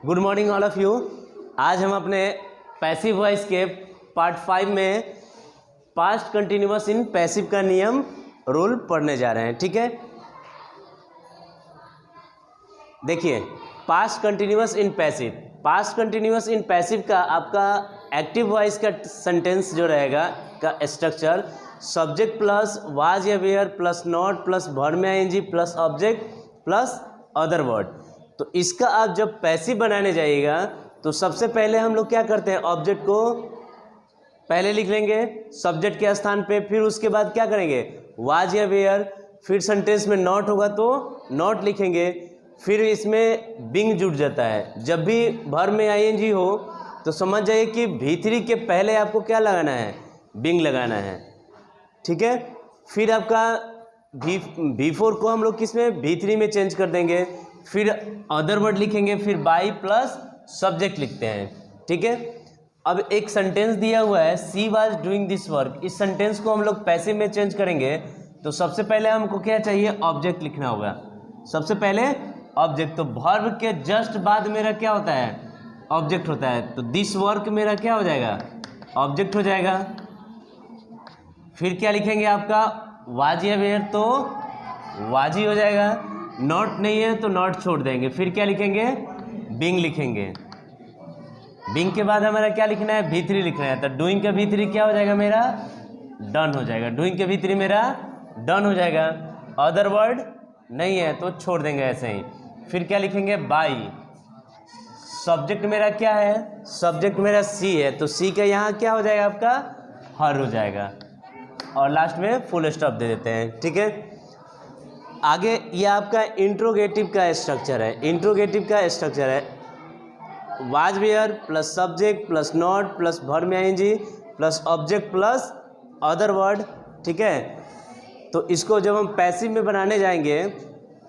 Good morning all of you. आज हम अपने पैसिव वॉइस के पार्ट 5 में पास्ट कंटिन्यूअस इन पैसिव का नियम रूल पढ़ने जा रहे हैं। ठीक है, देखिए past continuous in passive. Past continuous in passive का आपका एक्टिव वॉइस का सेंटेंस जो रहेगा का स्ट्रक्चर सब्जेक्ट प्लस वाज या were plus not plus verb में ING plus object plus other word. तो इसका आप जब पैसिव बनाने जाइएगा तो सबसे पहले हम लोग क्या करते हैं, ऑब्जेक्ट को पहले लिख लेंगे सब्जेक्ट के स्थान पे, फिर उसके बाद क्या करेंगे वाज या वेयर, फिर सेंटेंस में नॉट होगा तो नॉट लिखेंगे, फिर इसमें बिंग जुड़ जाता है। जब भी वर्ब में आईएनजी हो तो समझ जाइए कि V3 के पहले आपको क्या लगाना है, बिंग लगाना है। ठीक है, फिर आपका V4 को हम लोग किस में V3 में चेंज कर देंगे, फिर अदर वर्ड लिखेंगे, फिर बाई प्लस सब्जेक्ट लिखते हैं। ठीक है, अब एक सेंटेंस दिया हुआ है she was doing this work. इस सेंटेंस को हम लोग पैसिव में चेंज करेंगे तो सबसे पहले हमको क्या चाहिए, ऑब्जेक्ट लिखना होगा। सबसे पहले ऑब्जेक्ट, तो वर्ब के जस्ट बाद मेरा क्या होता है, ऑब्जेक्ट होता है। तो दिस वर्क मेरा क्या हो जाएगा, ऑब्जेक्ट हो जाएगा। फिर क्या लिखेंगे आपका वाज या वेयर, तो वाजी हो जाएगा। नॉट नहीं है तो नॉट छोड़ देंगे, फिर क्या लिखेंगे बिंग लिखेंगे। बिंग के बाद हमारा क्या लिखना है, V3 लिखना है। तो डूइंग का V3 क्या हो जाएगा मेरा, डन हो जाएगा। डूइंग का V3 मेरा डन हो जाएगा। अदर वर्ड नहीं है तो छोड़ देंगे ऐसे ही। फिर क्या लिखेंगे बाई। सब्जेक्ट मेरा क्या है, सब्जेक्ट मेरा सी है तो सी का यहाँ क्या हो जाएगा आपका हर हो जाएगा, और लास्ट में फुल स्टॉप दे देते हैं। ठीक है, आगे ये आपका इंट्रोगेटिव का स्ट्रक्चर है। इंट्रोगेटिव का स्ट्रक्चर है was were plus subject plus not plus verb में ING plus object plus other word. ठीक है, तो इसको जब हम पैसिव में बनाने जाएंगे,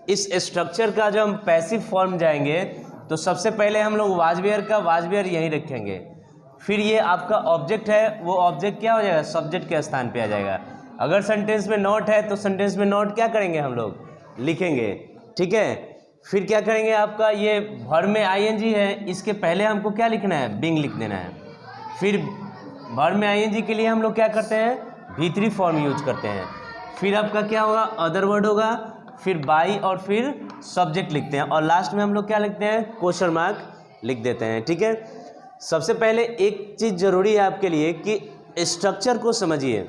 इस स्ट्रक्चर का जब हम पैसिव फॉर्म जाएंगे तो सबसे पहले हम लोग वाज वेयर का वाज वेयर यहीं रखेंगे। फिर ये आपका ऑब्जेक्ट है, वो ऑब्जेक्ट क्या हो जाएगा, सब्जेक्ट के स्थान पे आ जाएगा। अगर सेंटेंस में नॉट है तो सेंटेंस में नॉट क्या करेंगे, हम लोग लिखेंगे। ठीक है, फिर क्या करेंगे, आपका ये वर्ब में आईएनजी है, इसके पहले हमको क्या लिखना है, बिंग लिख देना है। फिर वर्ब में आईएनजी के लिए हम लोग क्या करते हैं, V3 फॉर्म यूज करते हैं। फिर आपका क्या होगा, अदर वर्ड होगा, फिर बाई और फिर सब्जेक्ट लिखते हैं, और लास्ट में हम लोग क्या लिखते हैं, क्वेश्चन मार्क लिख देते हैं। ठीक है, सबसे पहले एक चीज़ ज़रूरी है आपके लिए कि स्ट्रक्चर को समझिए।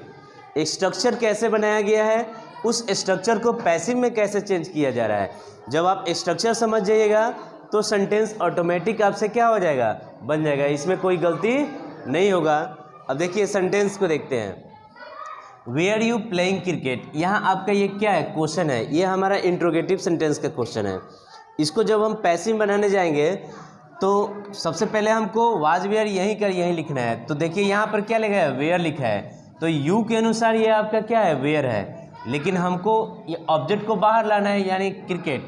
स्ट्रक्चर कैसे बनाया गया है, उस स्ट्रक्चर को पैसिव में कैसे चेंज किया जा रहा है। जब आप स्ट्रक्चर समझ जाइएगा तो सेंटेंस ऑटोमेटिक आपसे क्या हो जाएगा, बन जाएगा, इसमें कोई गलती नहीं होगा। अब देखिए सेंटेंस को देखते हैं, वेयर यू प्लेइंग क्रिकेट। यहाँ आपका ये क्या है, क्वेश्चन है, ये हमारा इंट्रोगेटिव सेंटेंस का क्वेश्चन है। इसको जब हम पैसिव बनाने जाएंगे तो सबसे पहले हमको वाज वेयर यहीं लिखना है। तो देखिए यहाँ पर क्या लिखा है, वेयर लिखा है, तो यू के अनुसार ये आपका क्या है, वेयर है। लेकिन हमको ये ऑब्जेक्ट को बाहर लाना है, यानी क्रिकेट।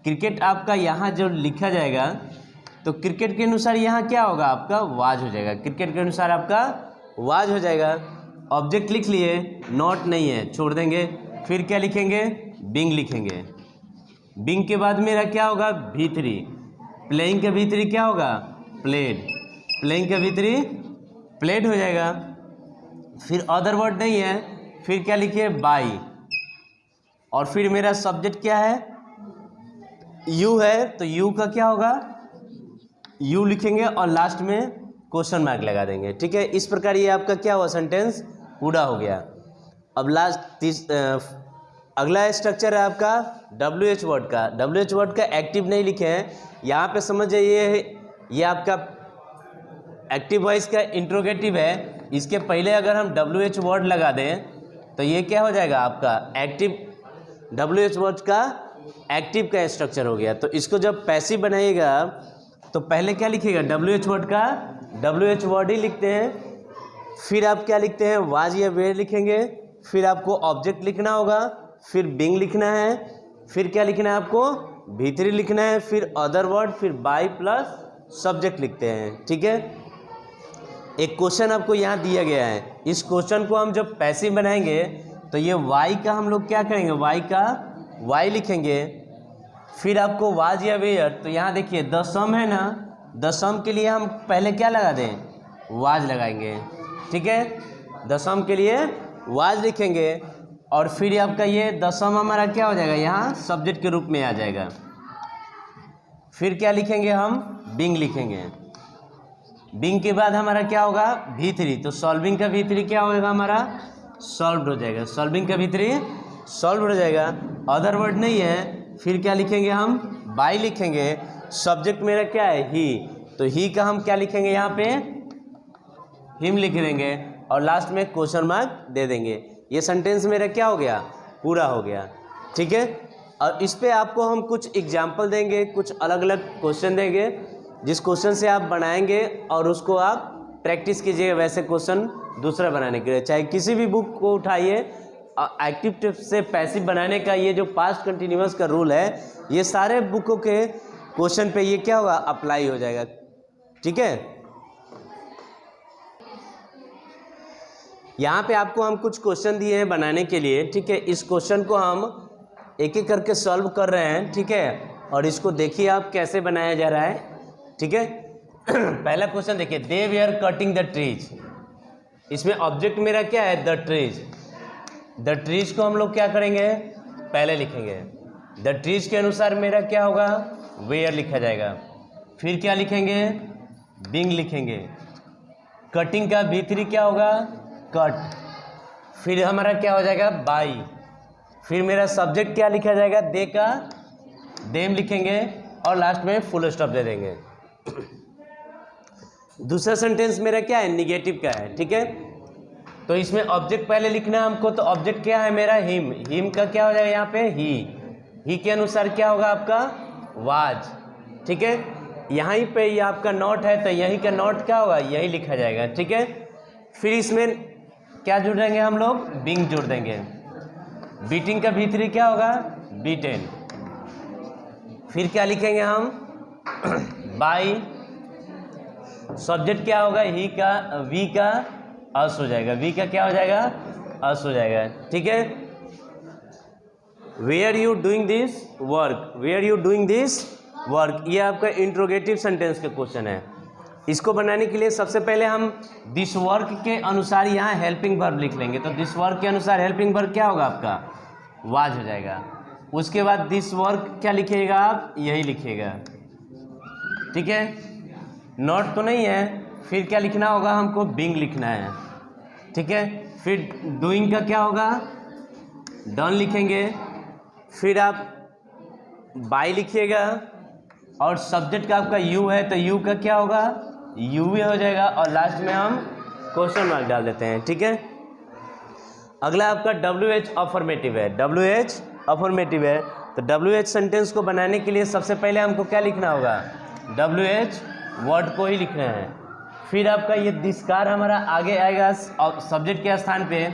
क्रिकेट आपका यहाँ जो लिखा जाएगा तो क्रिकेट के अनुसार यहाँ क्या होगा, आपका वाज हो जाएगा। क्रिकेट के अनुसार आपका वाज हो जाएगा। ऑब्जेक्ट लिख लिए, नॉट नहीं है छोड़ देंगे, फिर क्या लिखेंगे, बिंग लिखेंगे। बिंग के बाद मेरा क्या होगा, V3। प्लेइंग का V3 क्या होगा, प्लेड। प्लेइंग का V3 प्लेड हो जाएगा। फिर अदर वर्ड नहीं है, फिर क्या लिखिए बाई, और फिर मेरा सब्जेक्ट क्या है, यू है, तो यू का क्या होगा, यू लिखेंगे और लास्ट में क्वेश्चन मार्क लगा देंगे। ठीक है, इस प्रकार ये आपका क्या हुआ, सेंटेंस पूरा हो गया। अब अगला स्ट्रक्चर है आपका WH वर्ड का। WH वर्ड का एक्टिव नहीं लिखे हैं, यहाँ पे समझ जाइए ये आपका एक्टिव वॉइस का इंट्रोगेटिव है। इसके पहले अगर हम WH वर्ड लगा दें तो ये क्या हो जाएगा, आपका एक्टिव। WH वर्ड का एक्टिव का स्ट्रक्चर हो गया। तो इसको जब पैसिव बनाइएगा तो पहले क्या लिखिएगा, WH वर्ड का WH वर्ड ही लिखते हैं। फिर आप क्या लिखते हैं, वाज या वेयर लिखेंगे, फिर आपको ऑब्जेक्ट लिखना होगा, फिर बिंग लिखना है, फिर क्या लिखना है आपको, V3 लिखना है, फिर अदर वर्ड, फिर बाई प्लस सब्जेक्ट लिखते हैं। ठीक है, एक क्वेश्चन आपको यहाँ दिया गया है, इस क्वेश्चन को हम जब पैसिव बनाएंगे तो ये वाई का हम लोग क्या करेंगे, वाई का वाई लिखेंगे। फिर आपको वाज या वेयर, तो यहाँ देखिए द सम है ना, द सम के लिए हम पहले क्या लगा दें, वाज लगाएंगे, ठीक है। द सम के लिए वाज लिखेंगे और फिर आपका ये द सम हमारा क्या हो जाएगा, यहाँ सब्जेक्ट के रूप में आ जाएगा। फिर क्या लिखेंगे हम, बिंग लिखेंगे। बिंग के बाद हमारा क्या होगा, V3, तो सॉल्विंग का V3 क्या होगा हमारा, सॉल्व हो जाएगा। सॉल्विंग का V3 सॉल्व हो जाएगा, अदर वर्ड नहीं है। फिर क्या लिखेंगे हम, बाय लिखेंगे। सब्जेक्ट मेरा क्या है, ही, तो ही का हम क्या लिखेंगे, यहाँ पे हिम लिख देंगे और लास्ट में क्वेश्चन मार्क दे देंगे। ये सेंटेंस मेरा क्या हो गया, पूरा हो गया, ठीक है। और इस पे आपको हम कुछ एग्जाम्पल देंगे, कुछ अलग अलग क्वेश्चन देंगे, जिस क्वेश्चन से आप बनाएंगे और उसको आप प्रैक्टिस कीजिए वैसे क्वेश्चन दूसरा बनाने के लिए। चाहे किसी भी बुक को उठाइए, एक्टिव टिप से पैसिव बनाने का ये जो पास्ट कंटिन्यूअस का रूल है, ये सारे बुकों के क्वेश्चन पे ये क्या होगा, अप्लाई हो जाएगा, ठीक है। यहाँ पे आपको हम कुछ क्वेश्चन दिए हैं बनाने के लिए, ठीक है। इस क्वेश्चन को हम एक एक करके सॉल्व कर रहे हैं, ठीक है। और इसको देखिए आप कैसे बनाया जा रहा है, ठीक है। पहला क्वेश्चन देखिए, दे वे आर कटिंग द ट्रीज। इसमें ऑब्जेक्ट मेरा क्या है, द ट्रीज। द ट्रीज को हम लोग क्या करेंगे, पहले लिखेंगे। द ट्रीज के अनुसार मेरा क्या होगा, वेयर लिखा जाएगा। फिर क्या लिखेंगे, बिंग लिखेंगे। कटिंग का V3 क्या होगा, कट। फिर हमारा क्या हो जाएगा, बाई। फिर मेरा सब्जेक्ट क्या लिखा जाएगा, दे का देम लिखेंगे और लास्ट में फुल स्टॉप दे देंगे। दूसरा सेंटेंस मेरा क्या है, निगेटिव का है, ठीक है। तो इसमें ऑब्जेक्ट पहले लिखना है हमको, तो ऑब्जेक्ट क्या है मेरा, हिम। हिम का क्या हो जाएगा यहाँ पे, ही के अनुसार क्या होगा आपका, वाज, ठीक है। यहीं पे ये आपका नॉट है, तो यहीं का नॉट क्या होगा, यही लिखा जाएगा, ठीक है। फिर इसमें क्या जोड़ देंगे हम लोग, बिंग जोड़ देंगे। बीटिंग का V3 क्या होगा, B10। फिर क्या लिखेंगे हम, बाई। सब्जेक्ट क्या होगा, ही का, V का अस हो जाएगा। V का क्या हो जाएगा, अस हो जाएगा, ठीक है। Were you doing this work, were you doing this work, ये आपका इंट्रोगेटिव सेंटेंस का क्वेश्चन है। इसको बनाने के लिए सबसे पहले हम दिस वर्क के अनुसार यहाँ हेल्पिंग वर्ब लिख लेंगे। तो दिस वर्क के अनुसार हेल्पिंग वर्ब क्या होगा आपका, वाज हो जाएगा। उसके बाद दिस वर्क क्या लिखिएगा आप, यही लिखिएगा, ठीक है। नॉट तो नहीं है, फिर क्या लिखना होगा हमको, बिंग लिखना है, ठीक है। फिर डूइंग का क्या होगा, डन लिखेंगे। फिर आप बाय लिखिएगा और सब्जेक्ट का आपका यू है, तो यू का क्या होगा, यू भी हो जाएगा और लास्ट में हम क्वेश्चन मार्क डाल देते हैं, ठीक है। अगला आपका WH अफर्मेटिव है। WH अफर्मेटिव है, तो WH सेंटेंस को बनाने के लिए सबसे पहले हमको क्या लिखना होगा, WH वर्ड को ही लिखना है। फिर आपका ये दिसकार हमारा आगे आएगा सब्जेक्ट के स्थान पे,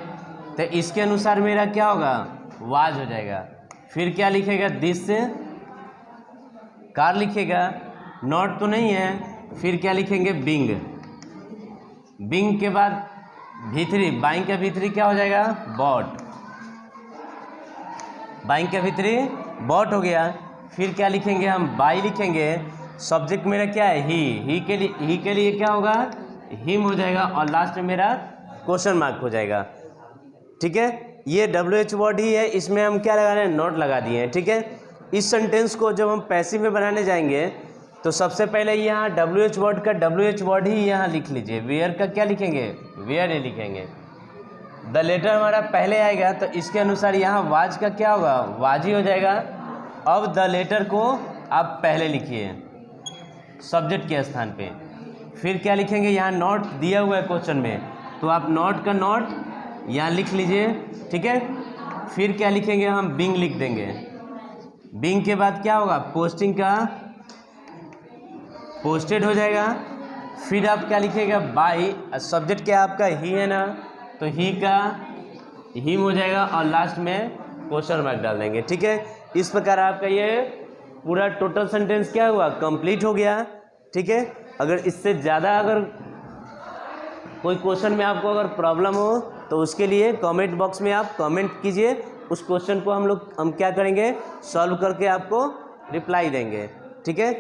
तो इसके अनुसार मेरा क्या होगा, वाज हो जाएगा। फिर क्या लिखेगा, दिस से कार लिखेगा, नॉट तो नहीं है। फिर क्या लिखेंगे, बिंग। बिंग के बाद V3, बाइंग का V3 क्या हो जाएगा, बॉट। बाइंग का V3 बॉट हो गया। फिर क्या लिखेंगे हम, बाई लिखेंगे। सब्जेक्ट मेरा क्या है, ही के लिए क्या होगा, हिम हो जाएगा और लास्ट में मेरा क्वेश्चन मार्क हो जाएगा, ठीक है। ये WH वर्ड ही है, इसमें हम क्या लगा रहे हैं, नॉट लगा दिए हैं, ठीक है। इस सेंटेंस को जब हम पैसिव में बनाने जाएंगे तो सबसे पहले यहाँ WH वर्ड का WH वर्ड ही यहाँ लिख लीजिए। वेयर का क्या लिखेंगे, वेयर ही लिखेंगे। द लेटर हमारा पहले आएगा, तो इसके अनुसार यहाँ वाज का क्या होगा, वाज ही हो जाएगा। अब द लेटर को आप पहले लिखिए सब्जेक्ट के स्थान पे। फिर क्या लिखेंगे, यहाँ नॉट दिया हुआ है क्वेश्चन में, तो आप नॉट का नॉट यहाँ लिख लीजिए, ठीक है। फिर क्या लिखेंगे, हम बिंग लिख देंगे। बिंग के बाद क्या होगा, पोस्टिंग का पोस्टेड हो जाएगा। फिर आप क्या लिखिएगा, बाई। सब्जेक्ट क्या आपका ही है ना, तो ही का हिम हो जाएगा और लास्ट में क्वेश्चन मार्क डाल देंगे, ठीक है। इस प्रकार आपका ये पूरा टोटल सेंटेंस क्या हुआ, कंप्लीट हो गया, ठीक है। अगर इससे ज़्यादा अगर कोई क्वेश्चन में आपको अगर प्रॉब्लम हो तो उसके लिए कमेंट बॉक्स में आप कमेंट कीजिए। उस क्वेश्चन को हम क्या करेंगे, सॉल्व करके आपको रिप्लाई देंगे, ठीक है।